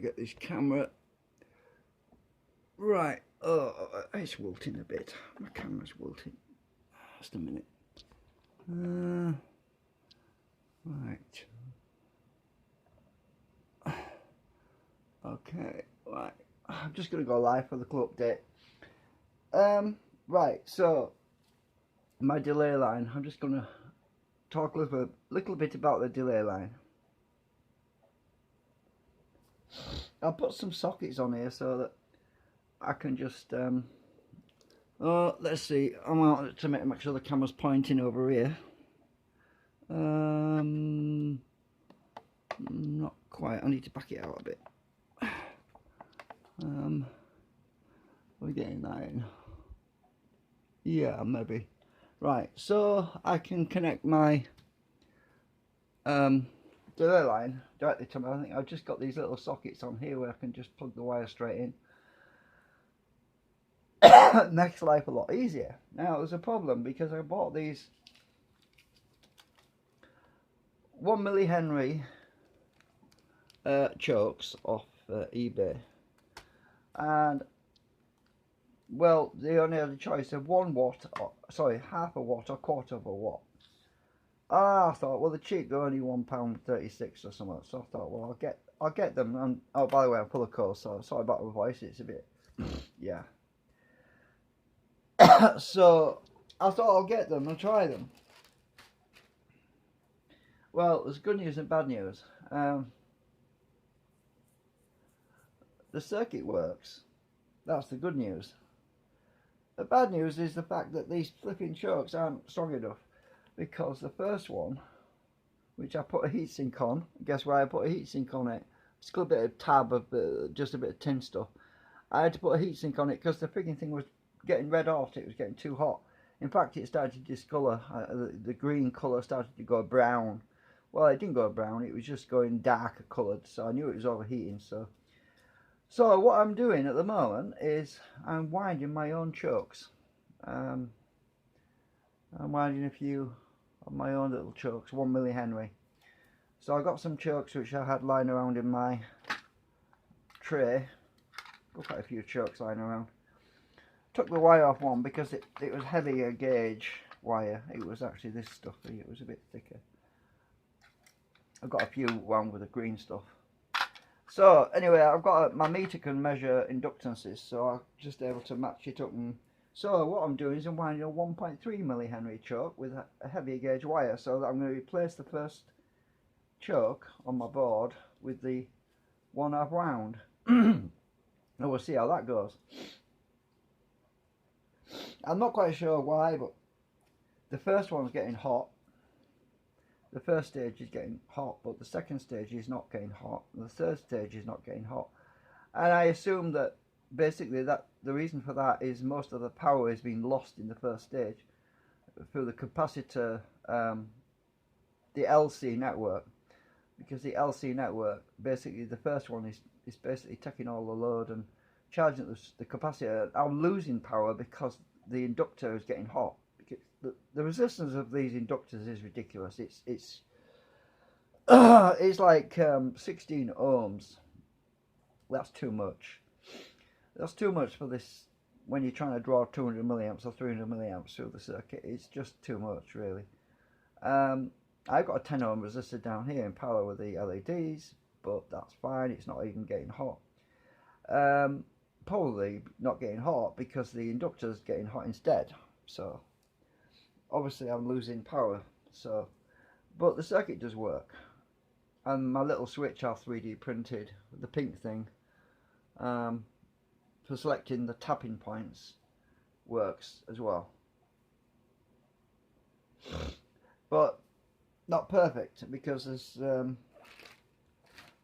get this camera right. Oh, it's wilting a bit. My camera's wilting. Just a minute. Right. Okay, right. I'm just going to go live for the club update. Right, so my delay line. I'm just going to talk a little bit about the delay line. I'll put some sockets on here so that I can just let's see, I want to make sure the camera's pointing over here. Not quite, I need to back it out a bit. We're getting that in. Yeah, maybe. Right, so I can connect my delay line directly to my, I think I've just got these little sockets on here where I can just plug the wire straight in. Makes life a lot easier. Now there's a problem because I bought these 1 millihenry chokes off eBay, and well, they only had a choice of 1 watt, or, sorry, half a watt or quarter of a watt. I thought, well, they're cheap, they're only £1.36 or something. So I thought, well, I'll get them. And oh, by the way, I'm full of cold, so sorry about my voice. It's a bit, yeah. So I thought I'll get them and try them. Well, there's good news and bad news. The circuit works. That's the good news. The bad news is the fact that these flipping chokes aren't strong enough, because the first one, which I put a heatsink on, guess why I put a heatsink on it? It's got a bit of tab of just a bit of tin stuff. I had to put a heatsink on it because the freaking thing was getting red hot. It was getting too hot. In fact, it started to discolour. The green colour started to go brown. Well, it didn't go brown. It was just going darker coloured. So I knew it was overheating. So what I'm doing at the moment is I'm winding my own chokes. I'm winding a few of my own little chokes, 1 millihenry. So I got some chokes which I had lying around in my tray. Got quite a few chokes lying around. Took the wire off one because it was heavier gauge wire. It was actually this stuff. It was a bit thicker. I've got a few wound with the green stuff. So anyway, I've got my meter can measure inductances, so I'm just able to match it up. And so what I'm doing is I'm winding a 1.3 millihenry choke with a heavier gauge wire, so that I'm going to replace the first choke on my board with the one I've wound. And we'll see how that goes. I'm not quite sure why, but the first one's getting hot. The first stage is getting hot, but the second stage is not getting hot. And the third stage is not getting hot. And I assume that basically that the reason for that is most of the power is being lost in the first stage through the capacitor, the LC network. Because the LC network, basically the first one is basically taking all the load and charging the capacitor. I'm losing power because the inductor is getting hot. The resistance of these inductors is ridiculous. It's like 16 ohms. That's too much. That's too much for this when you're trying to draw 200 milliamps or 300 milliamps through the circuit. It's just too much, really. I've got a 10 ohm resistor down here in parallel with the LEDs, but that's fine. It's not even getting hot. Probably not getting hot because the inductor's getting hot instead. So obviously I'm losing power. So, but the circuit does work, and my little switch I've 3D printed, the pink thing, for selecting the tapping points, works as well. But not perfect, because there's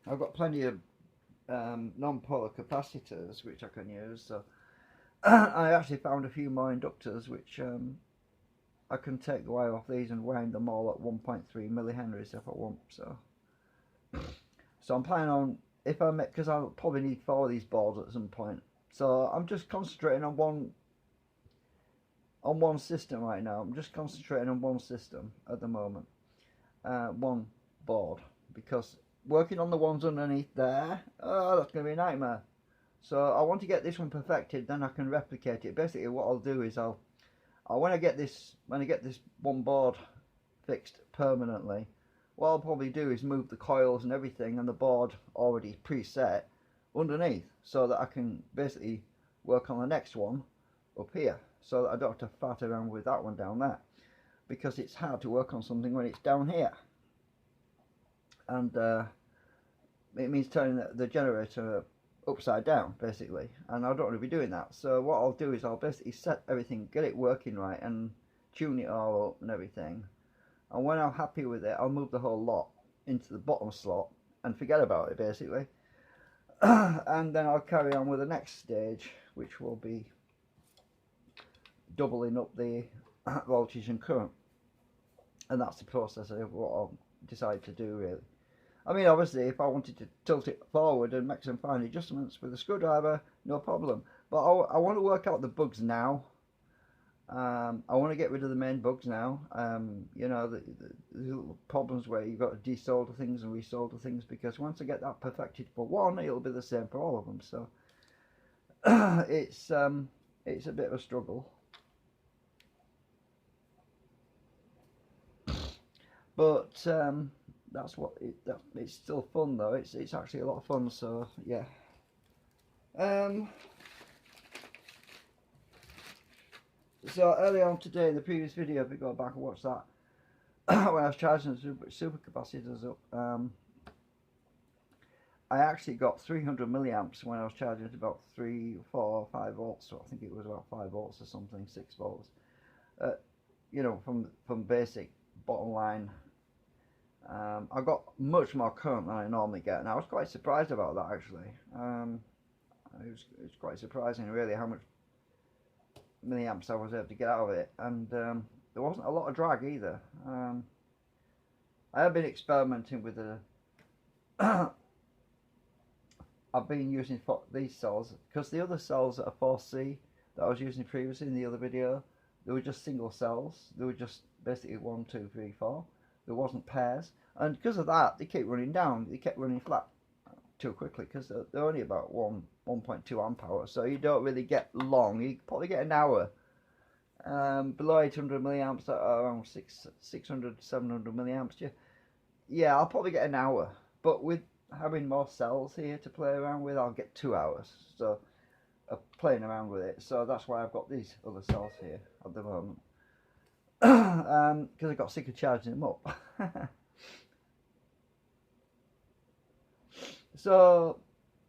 I've got plenty of non-polar capacitors which I can use. So I actually found a few more inductors which I can take the wire off these and wind them all at 1.3 millihenries if I want. So I'm planning on, if I make, because I'll probably need 4 of these boards at some point. So I'm just concentrating on one system right now. I'm just concentrating on one system at the moment, one board, because working on the ones underneath there, oh, that's going to be a nightmare. So I want to get this one perfected, then I can replicate it. Basically what I'll do is when I get this one board fixed permanently, what I'll probably do is move the coils and everything and the board already preset underneath, so that I can basically work on the next one up here, so that I don't have to fart around with that one down there, because it's hard to work on something when it's down here, and it means turning the generator upside down basically, and I don't want to be doing that. So what I'll do is I'll basically set everything, get it working right, and tune it all up and everything, and when I'm happy with it, I'll move the whole lot into the bottom slot and forget about it basically. And then I'll carry on with the next stage, which will be doubling up the voltage and current, and that's the process of what I'll decide to do really. I mean, obviously if I wanted to tilt it forward and make some fine adjustments with a screwdriver, no problem, but I want to work out the bugs now. I want to get rid of the main bugs now. You know, the little problems where you've got to desolder things and resolder things, because once I get that perfected for one, it'll be the same for all of them. So it's a bit of a struggle, but that's what it's still fun though. It's actually a lot of fun. So yeah. So earlier on today, in the previous video, if you go back and watch that, when I was charging the super capacitors up, I actually got 300 milliamps when I was charging at about 3, 4, 5 volts. So I think it was about 5 volts or something, 6 volts. You know, from basic bottom line. I got much more current than I normally get, and I was quite surprised about that actually. It was quite surprising really how much milliamps I was able to get out of it, and there wasn't a lot of drag either. I have been experimenting with I've been using these cells, because the other cells that are 4C that I was using previously in the other video, they were just single cells. They were just basically 1, 2, 3, 4. There wasn't pairs, and because of that, they kept running down. They kept running flat too quickly, because they're only about 1.2 amp hour, so you don't really get long. You probably get an hour. Below 800 milliamps, around 600, 700 milliamps. Yeah, I'll probably get an hour, but with having more cells here to play around with, I'll get 2 hours. So playing around with it, so that's why I've got these other cells here at the moment, because I got sick of charging them up. So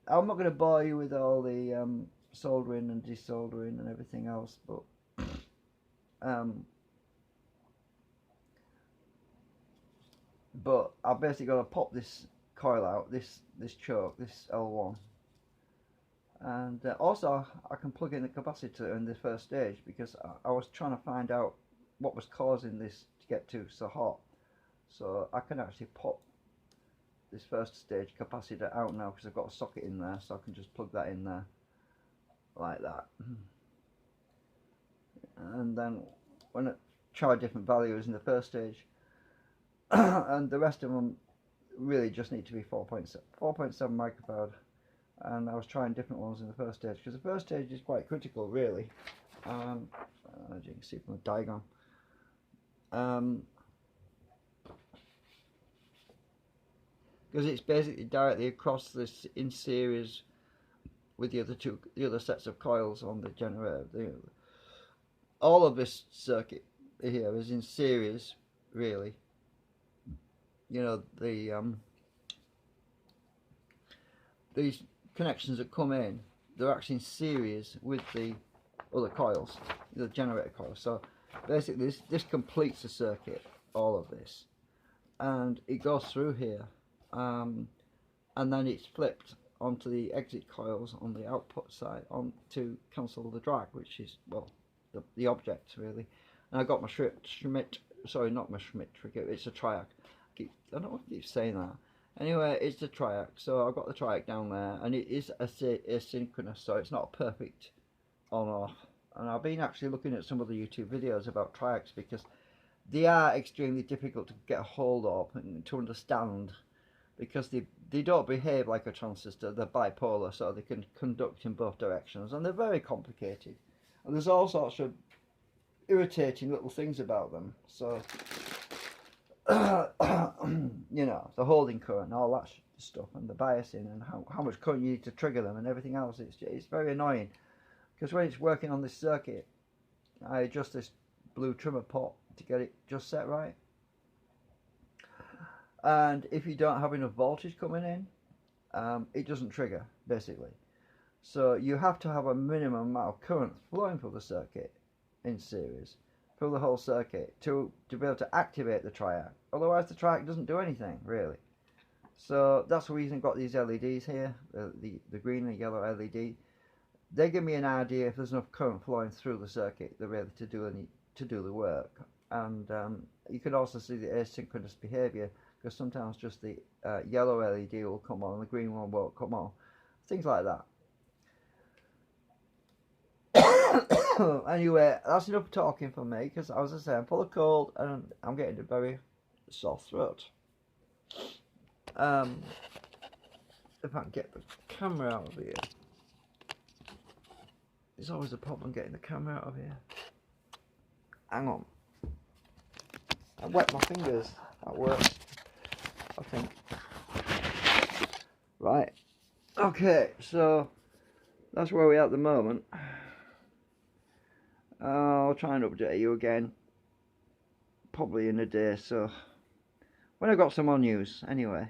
I'm not going to bore you with all the soldering and desoldering and everything else, but I've basically got to pop this coil out, this choke, this L1, and also I can plug in the capacitor in the first stage, because I was trying to find out what was causing this to get too so hot. So I can actually pop this first stage capacitor out now, because I've got a socket in there, so I can just plug that in there like that, and then when I try different values in the first stage, and the rest of them really just need to be 4.7 microfarad, and I was trying different ones in the first stage, because the first stage is quite critical really, as you can see from the diagram. Because it's basically directly across this, in series with the other sets of coils on the generator. All of this circuit here is in series, really. You know, these connections that come in, they're actually in series with the other coils, the generator coils. So basically this completes the circuit, all of this, and it goes through here. And then it's flipped onto the exit coils on the output side to cancel the drag, which is, well, the object really. And I got my Schmidt, sorry, not my Schmidt trigger, it's a triac. I don't know what I keep saying that. Anyway, it's a triac, so I've got the triac down there, and it is asynchronous, so it's not perfect on off. And I've been actually looking at some of the YouTube videos about triacs, because they are extremely difficult to get a hold of and to understand, because they don't behave like a transistor. They're bipolar, so they can conduct in both directions, and they're very complicated. And there's all sorts of irritating little things about them. So, you know, the holding current and all that stuff, and the biasing, and how much current you need to trigger them, and everything else. It's very annoying, because when it's working on this circuit, I adjust this blue trimmer pot to get it just set right. And if you don't have enough voltage coming in, it doesn't trigger, basically. So you have to have a minimum amount of current flowing through the circuit in series, through the whole circuit, to be able to activate the triac. Otherwise the triac doesn't do anything, really. So that's the reason I've got these LEDs here, the green and yellow LED. They give me an idea if there's enough current flowing through the circuit, they're able to do the work. And you can also see the asynchronous behavior, because sometimes just the yellow LED will come on and the green one won't come on. Things like that. Anyway, that's enough talking for me, because as I say, I'm full of cold and I'm getting a very sore throat. If I can get the camera out of here. It's always a problem getting the camera out of here. Hang on. I wet my fingers. That works, I think. Right. Okay, so that's where we are at the moment. I'll try and update you again, probably in a day, so when I've got some more news, anyway.